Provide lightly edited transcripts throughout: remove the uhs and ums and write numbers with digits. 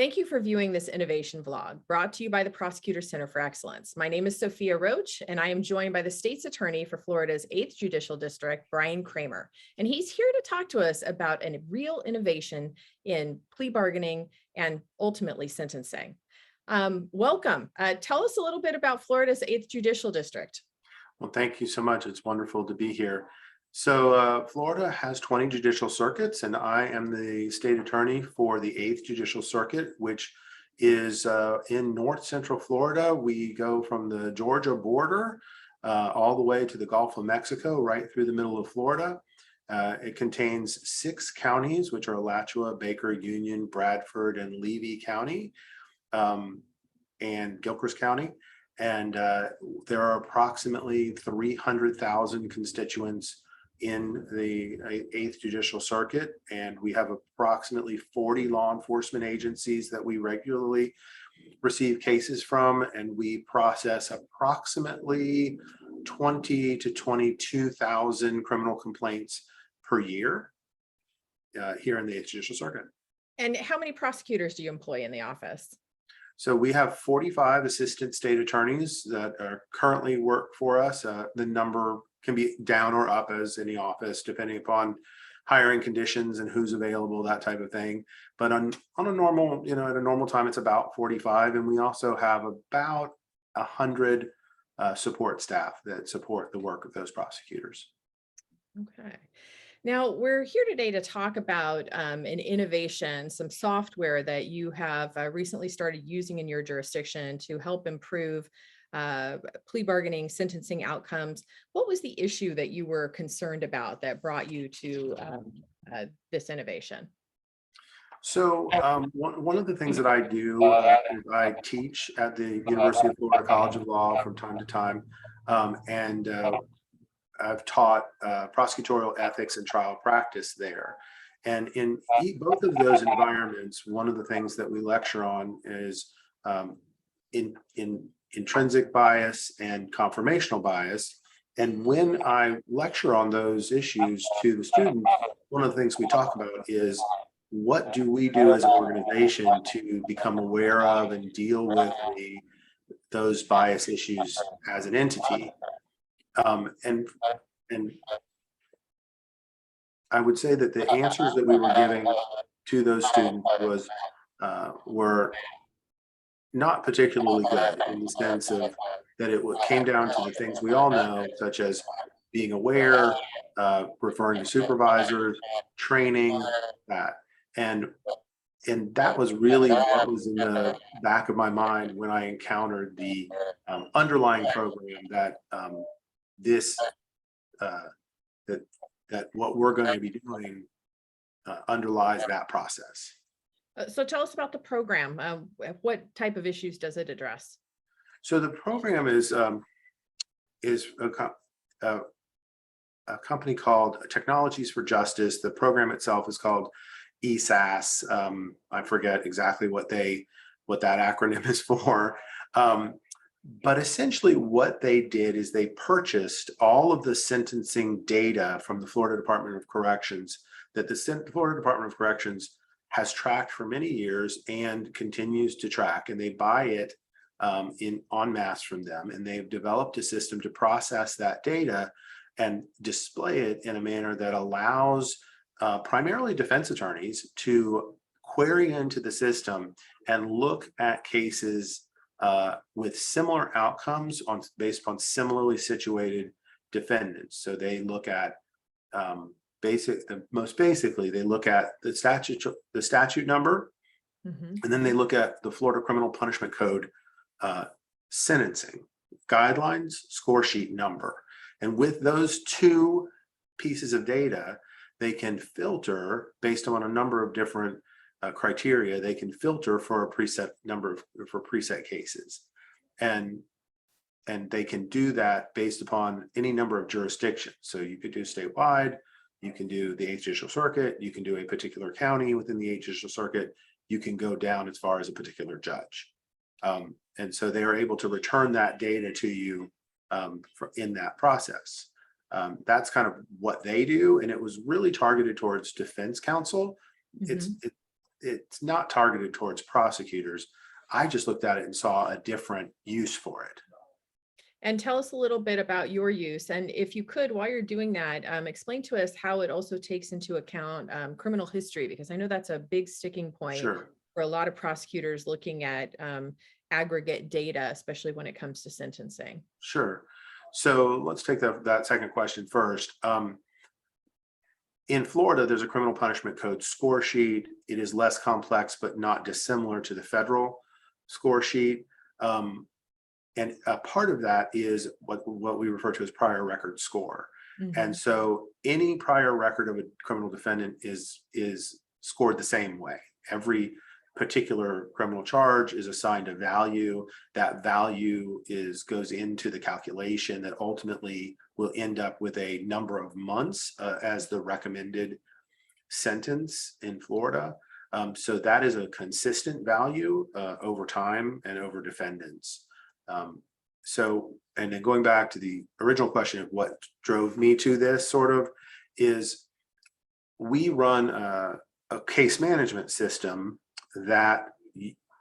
Thank you for viewing this innovation vlog brought to you by the Prosecutors Center for Excellence. My name is Sophia Roach, and I am joined by the state's attorney for Florida's 8th Judicial District, Brian Kramer. And he's here to talk to us about a real innovation in plea bargaining and ultimately sentencing. Welcome. Tell us a little bit about Florida's 8th Judicial District. Well, thank you so much. It's wonderful to be here. So Florida has 20 judicial circuits, and I am the state attorney for the 8th Judicial Circuit, which is in north central Florida. We go from the Georgia border all the way to the Gulf of Mexico, right through the middle of Florida. It contains 6 counties, which are Alachua, Baker, Union, Bradford, and Levy County, and Gilchrist County. And there are approximately 300,000 constituents in the 8th Judicial Circuit, and we have approximately 40 law enforcement agencies that we regularly receive cases from, and we process approximately 20 to 22,000 criminal complaints per year here in the 8th Judicial Circuit. And how many prosecutors do you employ in the office? So we have 45 assistant state attorneys that are currently work for us. The number can be down or up as any office, depending upon hiring conditions and who's available, that type of thing. But on a normal, at a normal time, it's about 45. And we also have about 100 support staff that support the work of those prosecutors. Okay. Now, we're here today to talk about an innovation, some software that you have recently started using in your jurisdiction to help improve plea bargaining, sentencing outcomes. What was the issue that you were concerned about that brought you to this innovation? So one of the things that I do is I teach at the University of Florida College of Law from time to time, and I've taught prosecutorial ethics and trial practice there. And in both of those environments, one of the things that we lecture on is in intrinsic bias and confirmational bias. And when I lecture on those issues to the students, one of the things we talk about is what do we do as an organization to become aware of and deal with those bias issues as an entity. And I would say that the answers that we were giving to those students were not particularly good, in the sense of that it came down to the things we all know, such as being aware, referring to supervisors, training, that. And that was really what was in the back of my mind when I encountered the underlying program that that what we're going to be doing underlies that process. So tell us about the program. What type of issues does it address? So the program is a company called Technologies for Justice. The program itself is called ESAS. I forget exactly what that acronym is for. But essentially what they did is they purchased all of the sentencing data from the Florida Department of Corrections that the Florida Department of Corrections has tracked for many years and continues to track, and they buy it en masse from them. And they've developed a system to process that data and display it in a manner that allows primarily defense attorneys to query into the system and look at cases with similar outcomes based upon similarly situated defendants. So they look at most basically they look at the statute number, and then they look at the Florida Criminal Punishment Code sentencing guidelines score sheet number. And with those two pieces of data, they can filter based on a number of different criteria. They can filter for a preset number for preset cases, and they can do that based upon any number of jurisdictions. So you could do statewide, you can do the 8th Judicial Circuit, you can do a particular county within the 8th Judicial Circuit, you can go down as far as a particular judge. And so they are able to return that data to you in that process. That's kind of what they do, and it was really targeted towards defense counsel. it's not targeted towards prosecutors. I just looked at it and saw a different use for it. And tell us a little bit about your use. And if you could, while you're doing that, explain to us how it also takes into account criminal history, because I know that's a big sticking point Sure. for a lot of prosecutors looking at aggregate data, especially when it comes to sentencing. Sure. So let's take that second question first. In Florida, there's a criminal punishment code score sheet. It is less complex, but not dissimilar to the federal score sheet. And a part of that is what we refer to as prior record score. Mhm. And so any prior record of a criminal defendant is scored the same way. Every particular criminal charge is assigned a value. That value goes into the calculation that ultimately will end up with a number of months as the recommended sentence in Florida. So that is a consistent value over time and over defendants. And then going back to the original question of what drove me to this sort of is we run a case management system that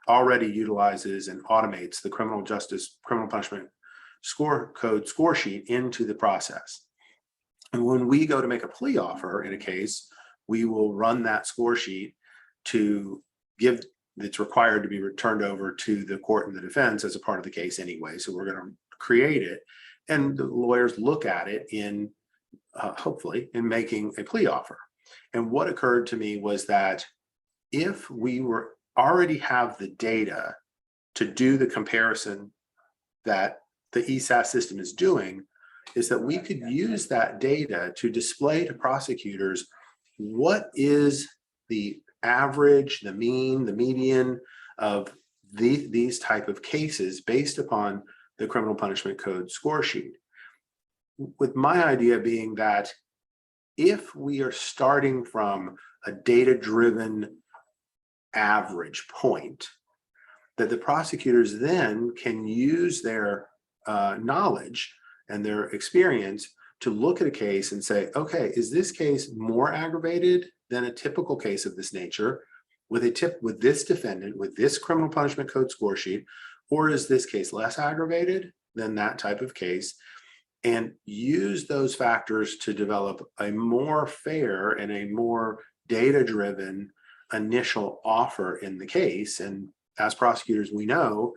already utilizes and automates the criminal punishment score sheet into the process. And when we go to make a plea offer in a case, we will run that score sheet to give it's required to be returned over to the court and the defense as a part of the case anyway. So we're going to create it, and the lawyers look at it in hopefully in making a plea offer. And what occurred to me was that if we already have the data to do the comparison that the ESAS system is doing, is that we could use that data to display to prosecutors what is the average, the mean, the median of these type of cases based upon the criminal punishment code score sheet. With my idea being that if we are starting from a data-driven average point, that the prosecutors then can use their knowledge and their experience to look at a case and say, okay, is this case more aggravated than a typical case of this nature with this defendant, with this criminal punishment code score sheet, or is this case less aggravated than that type of case? And use those factors to develop a more fair and a more data-driven initial offer in the case. And as prosecutors, we know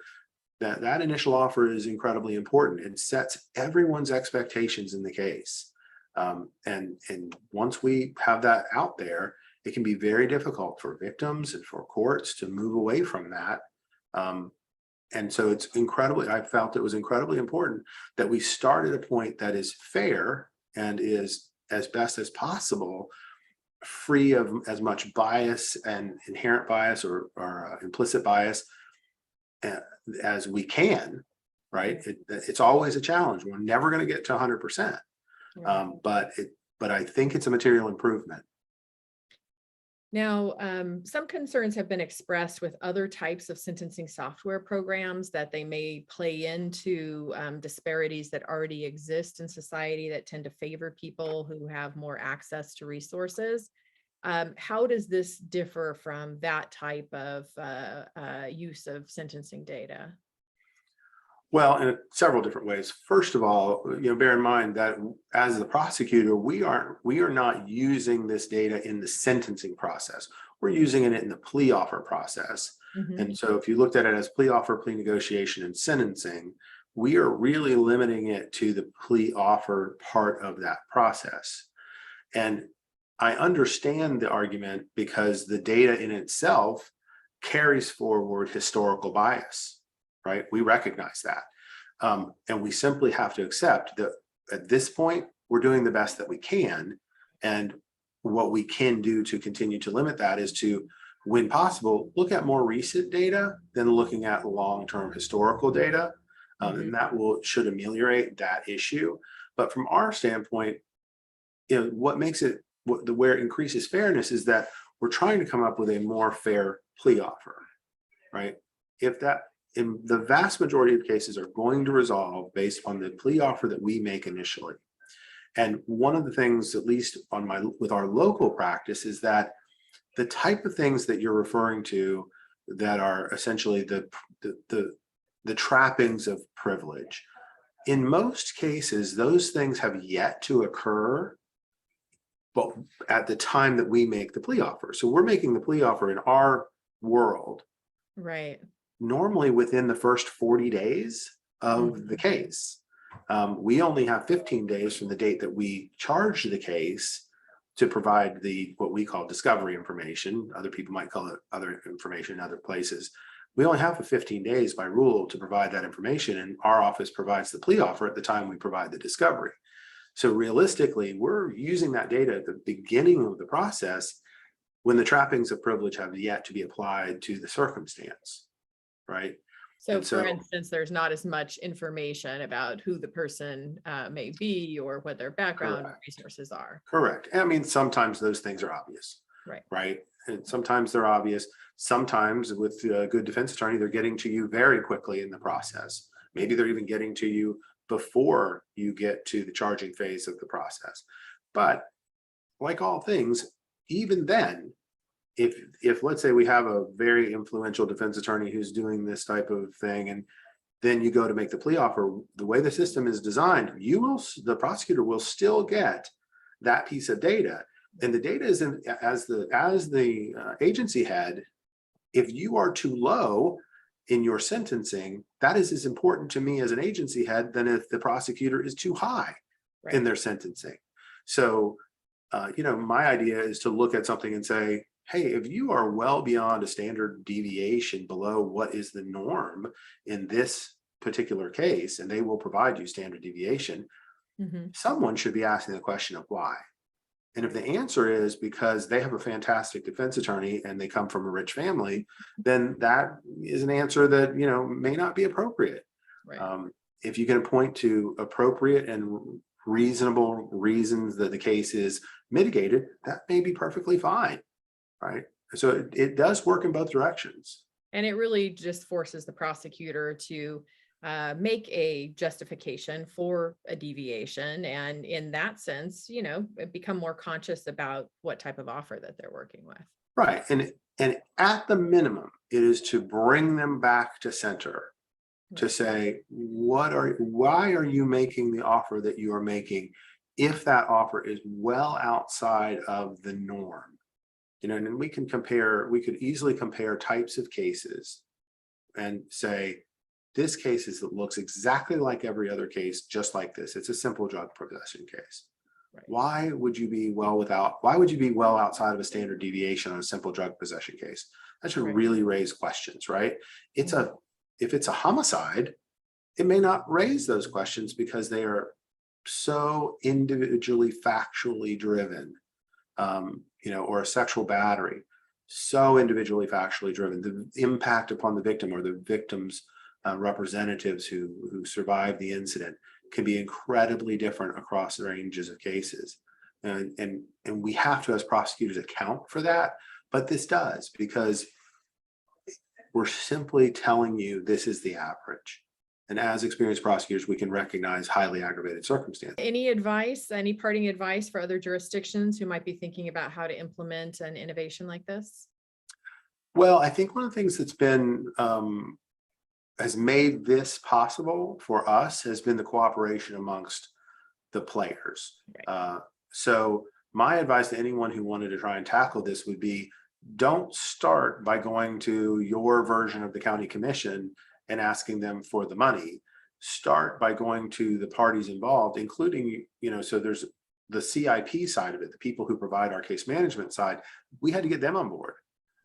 that that initial offer is incredibly important. It sets everyone's expectations in the case. And once we have that out there, it can be very difficult for victims and for courts to move away from that. And so I felt it was incredibly important that we start at a point that is fair and is as best as possible, free of as much bias and inherent bias or implicit bias as we can, right? It's always a challenge. We're never going to get to 100%. But I think it's a material improvement. Now, some concerns have been expressed with other types of sentencing software programs that they may play into disparities that already exist in society that tend to favor people who have more access to resources. How does this differ from that type of use of sentencing data? Well, in several different ways. First of all, bear in mind that as the prosecutor, we are not using this data in the sentencing process. We're using it in the plea offer process. Mm-hmm. And so if you looked at it as plea offer, plea negotiation, and sentencing, we are really limiting it to the plea offer part of that process. And I understand the argument because the data in itself carries forward historical bias. Right? We recognize that. And we simply have to accept that at this point, we're doing the best that we can. And what we can do to continue to limit that is to, when possible, look at more recent data than looking at long-term historical data. And that should ameliorate that issue. But from our standpoint, what makes it, where it increases fairness is that we're trying to come up with a more fair plea offer, right? In the vast majority of cases are going to resolve based on the plea offer that we make initially. And one of the things, at least with our local practice, is that the type of things that you're referring to that are essentially the trappings of privilege, in most cases, those things have yet to occur, but at the time that we make the plea offer. So we're making the plea offer in our world, Right. normally within the first 40 days of the case. We only have 15 days from the date that we charge the case to provide what we call discovery information. Other people might call it other information in other places. We only have 15 days by rule to provide that information, and our office provides the plea offer at the time we provide the discovery. So realistically, we're using that data at the beginning of the process when the trappings of privilege have yet to be applied to the circumstance, right? So And for instance, there's not as much information about who the person may be or what their background Correct. resources are. Correct. I mean, sometimes those things are obvious, Right. right? And sometimes they're obvious. Sometimes with a good defense attorney, they're getting to you very quickly in the process. Maybe they're even getting to you before you get to the charging phase of the process. But like all things, even then, if let's say we have a very influential defense attorney who's doing this type of thing, and then you go to make the plea offer, the way the system is designed, the prosecutor will still get that piece of data. And the data is as the agency head, if you are too low in your sentencing, that is as important to me as an agency head than if the prosecutor is too high in their sentencing. So, my idea is to look at something and say, hey, if you are well beyond a standard deviation below what is the norm in this particular case, and they will provide you standard deviation, someone should be asking the question of why. And if the answer is because they have a fantastic defense attorney and they come from a rich family, then that is an answer that, may not be appropriate. Right. If you can point to appropriate and reasonable reasons that the case is mitigated, that may be perfectly fine, right? So it does work in both directions. And it really just forces the prosecutor to make a justification for a deviation. And in that sense, become more conscious about what type of offer that they're working with. Right. And at the minimum, it is to bring them back to center, to say, why are you making the offer that you are making if that offer is well outside of the norm? And we could easily compare types of cases and say, this case looks exactly like every other case, just like this. It's a simple drug possession case. Right. Why would you be well outside of a standard deviation on a simple drug possession case? That should really raise questions, right? If it's a homicide, it may not raise those questions because they are so individually factually driven, or a sexual battery, so individually factually driven. The impact upon the victim or the victim's representatives who survived the incident can be incredibly different across the ranges of cases. And we have to, as prosecutors, account for that. But this does, because we're simply telling you this is the average. And as experienced prosecutors, we can recognize highly aggravated circumstances. Any parting advice for other jurisdictions who might be thinking about how to implement an innovation like this? Well, I think one of the things that's been has made this possible for us has been the cooperation amongst the players. Right. So my advice to anyone who wanted to try and tackle this would be, don't start by going to your version of the county commission and asking them for the money. Start by going to the parties involved, including, so there's the CIP side of it, the people who provide our case management side. We had to get them on board.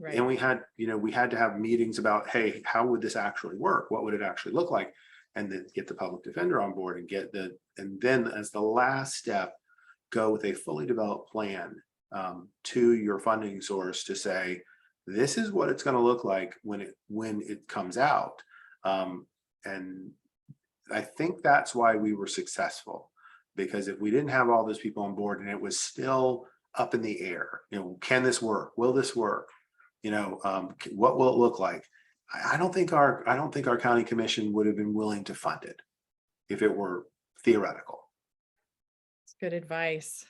Right. And we had to have meetings about, hey, how would this actually work? What would it actually look like? And then get the public defender on board and then as the last step, go with a fully developed plan to your funding source to say, this is what it's going to look like when it comes out. And I think that's why we were successful, because if we didn't have all those people on board and it was still up in the air, can this work? Will this work? What will it look like? I don't think our county commission would have been willing to fund it if it were theoretical. It's good advice.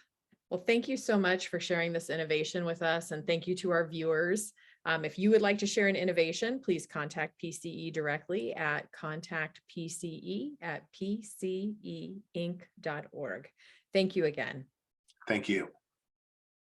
Well, thank you so much for sharing this innovation with us, and thank you to our viewers. If you would like to share an innovation, please contact PCE directly at contactpce@pceinc.org. Thank you again. Thank you.